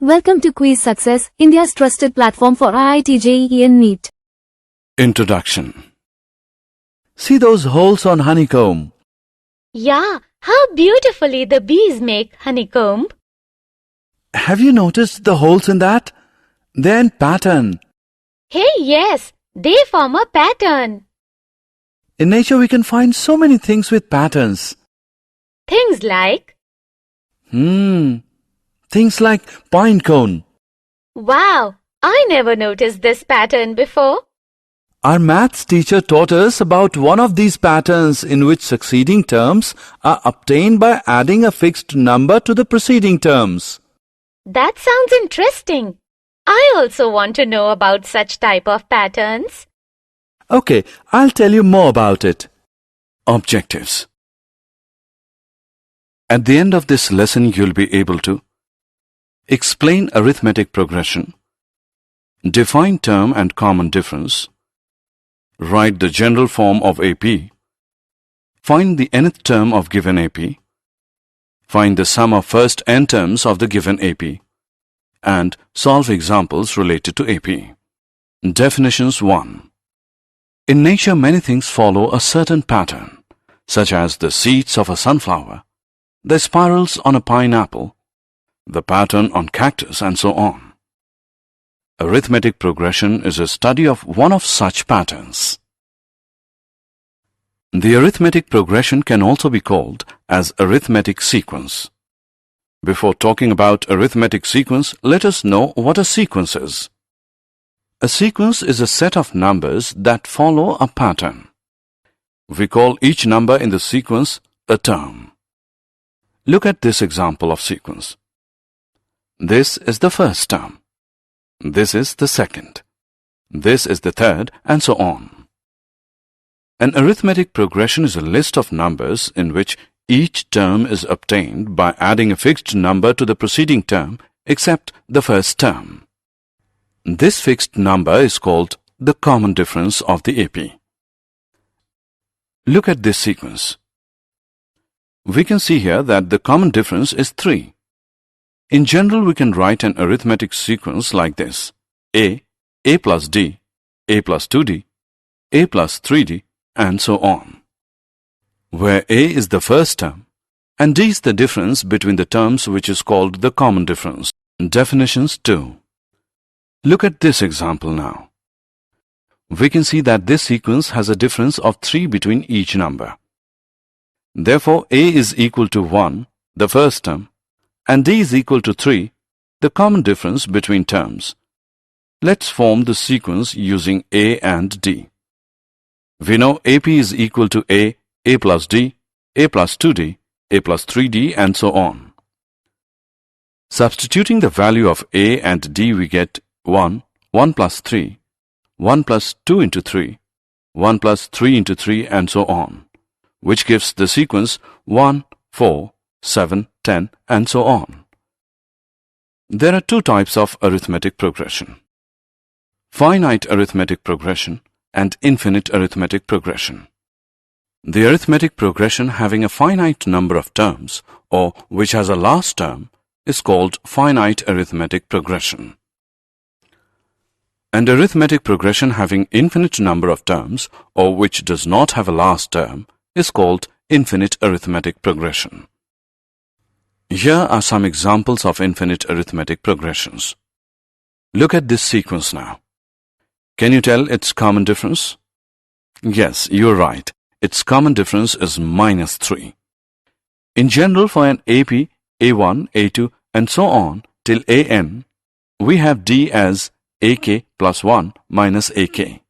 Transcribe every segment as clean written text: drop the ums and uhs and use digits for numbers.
Welcome to Kwiiz Success, India's trusted platform for IIT-JEE and NEET. Introduction. See those holes on honeycomb? Yeah, how beautifully the bees make honeycomb. Have you noticed the holes in that? They're in pattern. Hey, yes, they form a pattern. In nature we can find so many things with patterns. Things like... Things like pine cone. Wow, I never noticed this pattern before. Our maths teacher taught us about one of these patterns in which succeeding terms are obtained by adding a fixed number to the preceding terms. That sounds interesting. I also want to know about such type of patterns. Okay, I'll tell you more about it. Objectives. At the end of this lesson, you'll be able to explain arithmetic progression, define term and common difference, write the general form of AP, find the nth term of given AP, find the sum of first n terms of the given AP, and solve examples related to AP. Definitions 1. In nature, many things follow a certain pattern, such as the seeds of a sunflower, the spirals on a pineapple, the pattern on cactus, and so on. Arithmetic progression is a study of one of such patterns. The arithmetic progression can also be called as arithmetic sequence. Before talking about arithmetic sequence, let us know what a sequence is. A sequence is a set of numbers that follow a pattern. We call each number in the sequence a term. Look at this example of sequence. This is the first term. This is the second. This is the third, and so on. An arithmetic progression is a list of numbers in which each term is obtained by adding a fixed number to the preceding term except the first term. This fixed number is called the common difference of the AP. Look at this sequence. We can see here that the common difference is 3. In general, we can write an arithmetic sequence like this: A plus D, A plus 2D, A plus 3D, and so on, where A is the first term and D is the difference between the terms, which is called the common difference. Definitions 2. Look at this example now. We can see that this sequence has a difference of 3 between each number. Therefore, A is equal to 1, the first term, and D is equal to 3, the common difference between terms. Let's form the sequence using A and D. We know AP is equal to A plus D, A plus 2D, A plus 3D, and so on. Substituting the value of A and D, we get 1, 1 plus 3, 1 plus 2 into 3, 1 plus 3 into 3, and so on, which gives the sequence 1, 4, 7, 10, and so on. There are two types of arithmetic progression: finite arithmetic progression and infinite arithmetic progression. The arithmetic progression having a finite number of terms, or which has a last term, is called finite arithmetic progression. And arithmetic progression having infinite number of terms, or which does not have a last term, is called infinite arithmetic progression. Here are some examples of infinite arithmetic progressions. Look at this sequence now. Can you tell its common difference? Yes, you're right. Its common difference is minus 3. In general, for an AP, A1, A2, and so on till AN, we have D as AK plus 1 minus AK,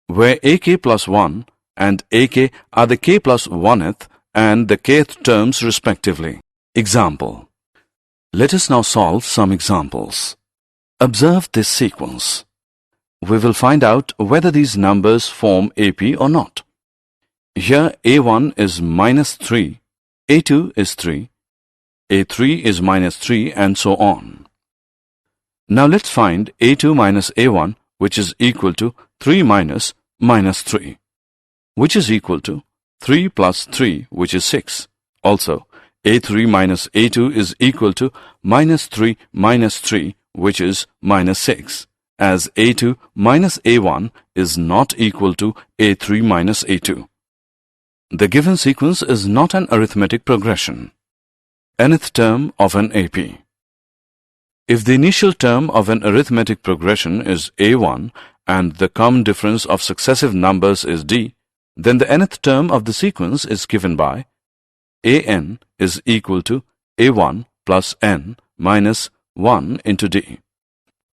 where AK plus 1 and AK are the K plus 1th and the kth terms respectively. Example. Let us now solve some examples. Observe this sequence. We will find out whether these numbers form AP or not. Here A1 is minus 3, A2 is 3, A3 is minus 3, and so on. Now let's find A2 minus A1, which is equal to 3 minus 3, which is equal to 3 plus 3, which is 6. Also, A3 minus A2 is equal to minus 3 minus 3, which is minus 6, as A2 minus A1 is not equal to A3 minus A2. The given sequence is not an arithmetic progression. Nth term of an AP. If the initial term of an arithmetic progression is A1 and the common difference of successive numbers is D, then the nth term of the sequence is given by An is equal to A1 plus n minus 1 into D.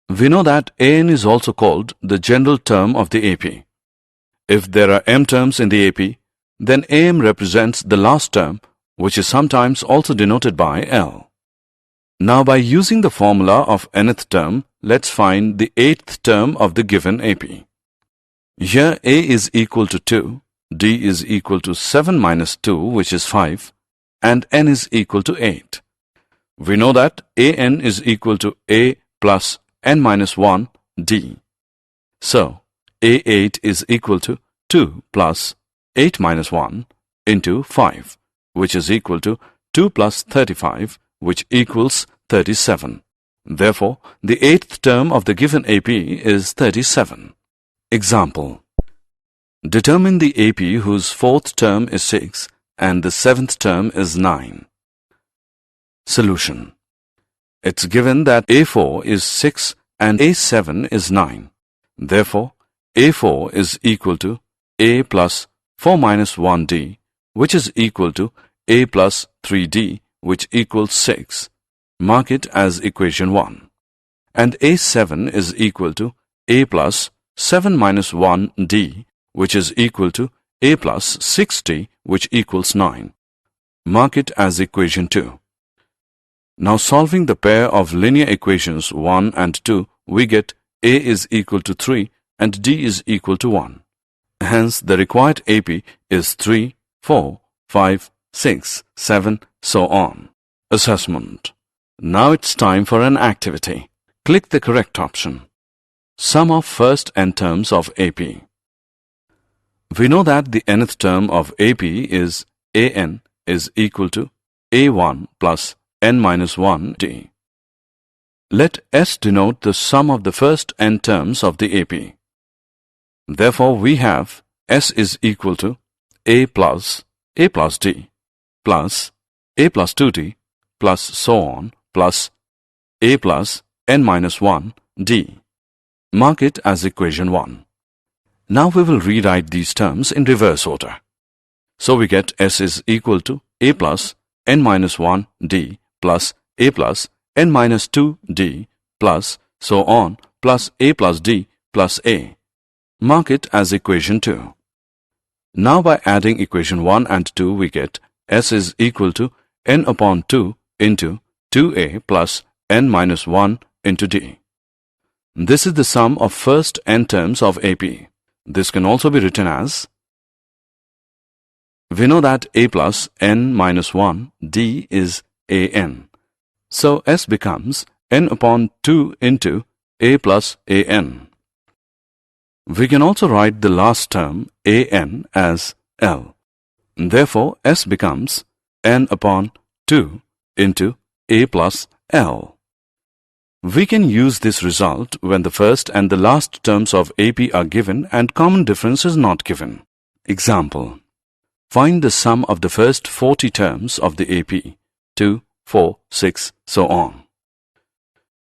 We know that An is also called the general term of the AP. If there are m terms in the AP, then Am represents the last term, which is sometimes also denoted by L. Now, by using the formula of nth term, let's find the 8th term of the given AP. Here A is equal to 2, D is equal to 7 minus 2, which is 5, and n is equal to 8. We know that An is equal to A plus n minus 1 D. So, A8 is equal to 2 plus 8 minus 1 into 5, which is equal to 2 plus 35, which equals 37. Therefore, the 8th term of the given AP is 37. Example. Determine the AP whose 4th term is 6 and the 7th term is 9. Solution. It's given that A4 is 6 and A7 is 9. Therefore, A4 is equal to A plus 4 minus 1D, which is equal to A plus 3D, which equals 6. Mark it as equation 1. And A7 is equal to A plus 7 minus 1D, which is equal to A plus 6D, which equals 9. Mark it as equation 2. Now, solving the pair of linear equations 1 and 2, we get A is equal to 3 and D is equal to 1. Hence, the required AP is 3, 4, 5, 6, 7, so on. Assessment. Now it's time for an activity. Click the correct option. Sum of first n terms of AP. We know that the nth term of AP is An is equal to A1 plus n minus 1 D. Let S denote the sum of the first n terms of the AP. Therefore, we have S is equal to A plus D plus A plus 2D plus so on plus A plus n minus 1 D. Mark it as equation 1. Now we will rewrite these terms in reverse order. So we get S is equal to A plus n minus 1 D plus A plus n minus 2 D plus so on plus A plus D plus A. Mark it as equation 2. Now by adding equation 1 and 2 we get S is equal to n upon 2 into 2A plus n minus 1 into D. This is the sum of first n terms of AP. This can also be written as, we know that A plus n minus 1 D is An. So S becomes n upon 2 into A plus An. We can also write the last term An as L. Therefore, S becomes n upon 2 into A plus L. We can use this result when the first and the last terms of AP are given and common difference is not given. Example. Find the sum of the first 40 terms of the AP, 2, 4, 6, so on.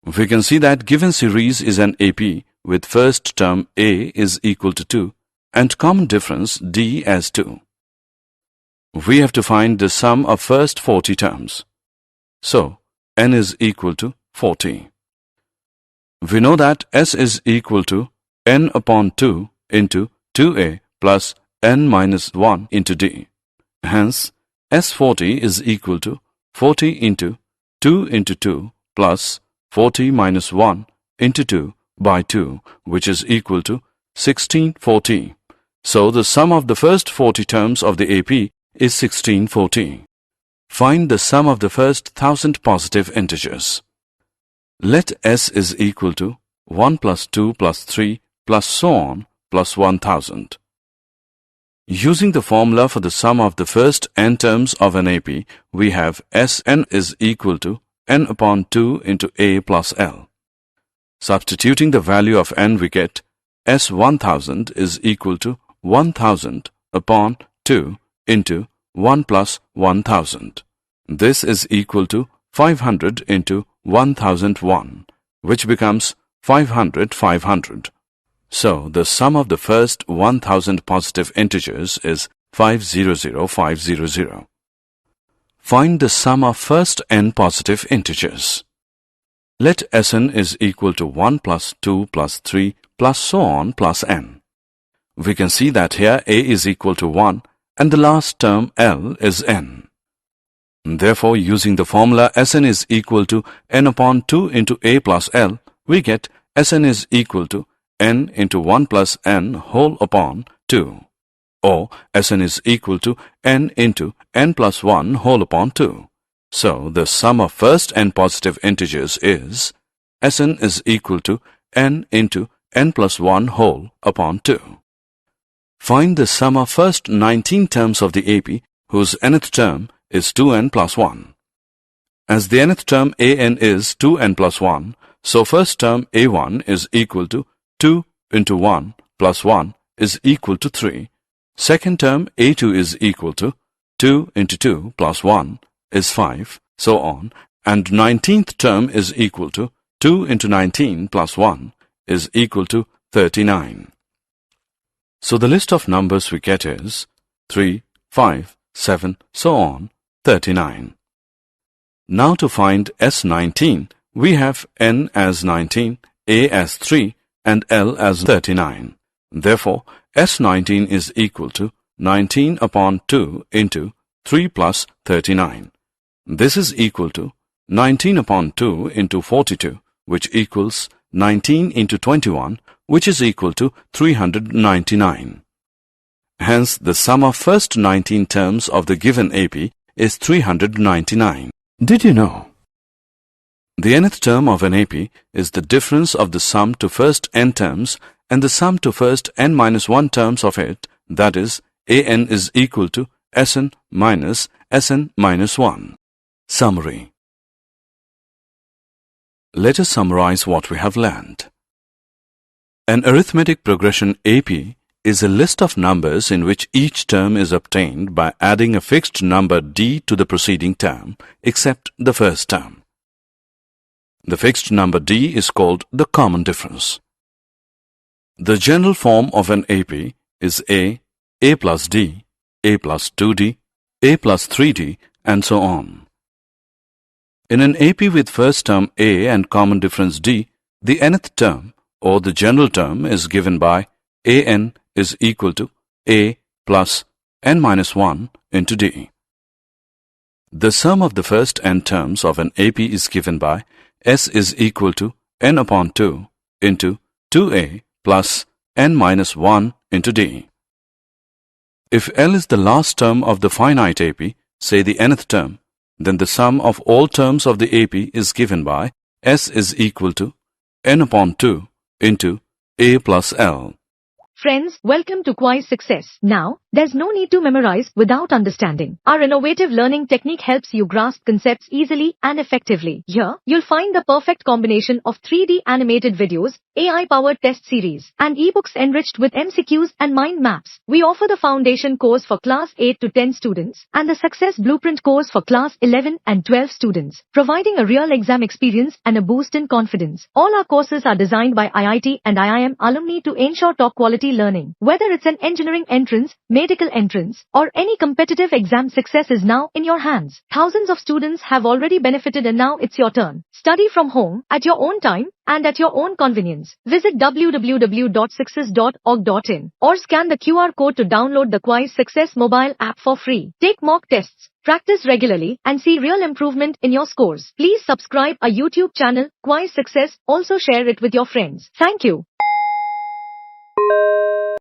We can see that given series is an AP with first term A is equal to 2 and common difference D as 2. We have to find the sum of first 40 terms. So, n is equal to 40. We know that S is equal to n upon 2 into 2A plus n minus 1 into D. Hence, S40 is equal to 40 into 2 into 2 plus 40 minus 1 into 2 by 2, which is equal to 1640. So, the sum of the first 40 terms of the AP is 1640. Find the sum of the first 1000 positive integers. Let S is equal to 1 plus 2 plus 3 plus so on plus 1000. Using the formula for the sum of the first n terms of an AP, we have Sn is equal to n upon 2 into A plus L. Substituting the value of n, we get S1000 is equal to 1000 upon 2 into 1 plus 1000. This is equal to 500 into 1001, which becomes 500. So, the sum of the first 1000 positive integers is 500. Find the sum of first n positive integers. Let Sn is equal to 1 plus 2 plus 3 plus so on plus n. We can see that here A is equal to 1 and the last term L is n. Therefore, using the formula Sn is equal to n upon 2 into A plus L, we get Sn is equal to n into 1 plus n whole upon 2, or Sn is equal to n into n plus 1 whole upon 2. So, the sum of first n positive integers is Sn is equal to n into n plus 1 whole upon 2. Find the sum of first 19 terms of the AP whose nth term is 2n plus 1. As the nth term an is 2n plus 1, so first term a1 is equal to 2 into 1 plus 1 is equal to 3. Second term a2 is equal to 2 into 2 plus 1 is 5, so on, and 19th term is equal to 2 into 19 plus 1 is equal to 39. So the list of numbers we get is 3, 5, 7, so on, 39. Now to find S19, we have n as 19, a as 3, and L as 39. Therefore, S19 is equal to 19 upon 2 into 3 plus 39. This is equal to 19 upon 2 into 42, which equals 19 into 21, which is equal to 399. Hence, the sum of first 19 terms of the given AP is 399. Did you know? The nth term of an AP is the difference of the sum to first n terms and the sum to first n minus 1 terms of it, that is, an is equal to Sn minus Sn minus 1. Summary. Let us summarize what we have learned. An arithmetic progression AP is a list of numbers in which each term is obtained by adding a fixed number d to the preceding term, except the first term. The fixed number d is called the common difference. The general form of an AP is a plus d, a plus 2d, a plus 3d, and so on. In an AP with first term a and common difference d, the nth term, or the general term, is given by an is equal to a plus n minus 1 into d. The sum of the first n terms of an AP is given by S is equal to n upon 2 into 2a plus n minus 1 into d. If L is the last term of the finite AP, say the nth term, then the sum of all terms of the AP is given by S is equal to n upon 2 into a plus L. Friends, welcome to Kwiiz Success. Now, there's no need to memorize without understanding. Our innovative learning technique helps you grasp concepts easily and effectively. Here, you'll find the perfect combination of 3D animated videos, AI-powered test series, and ebooks enriched with MCQs and mind maps. We offer the foundation course for class 8 to 10 students and the success blueprint course for class 11 and 12 students, providing a real exam experience and a boost in confidence. All our courses are designed by IIT and IIM alumni to ensure top quality learning. Whether it's an engineering entrance, medical entrance, or any competitive exam, success is now in your hands. Thousands of students have already benefited and now it's your turn. Study from home, at your own time, and at your own convenience. Visit www.success.org.in or scan the QR code to download the Kwiiz Success mobile app for free. Take mock tests, practice regularly, and see real improvement in your scores. Please subscribe our YouTube channel, Kwiiz Success. Also share it with your friends. Thank you.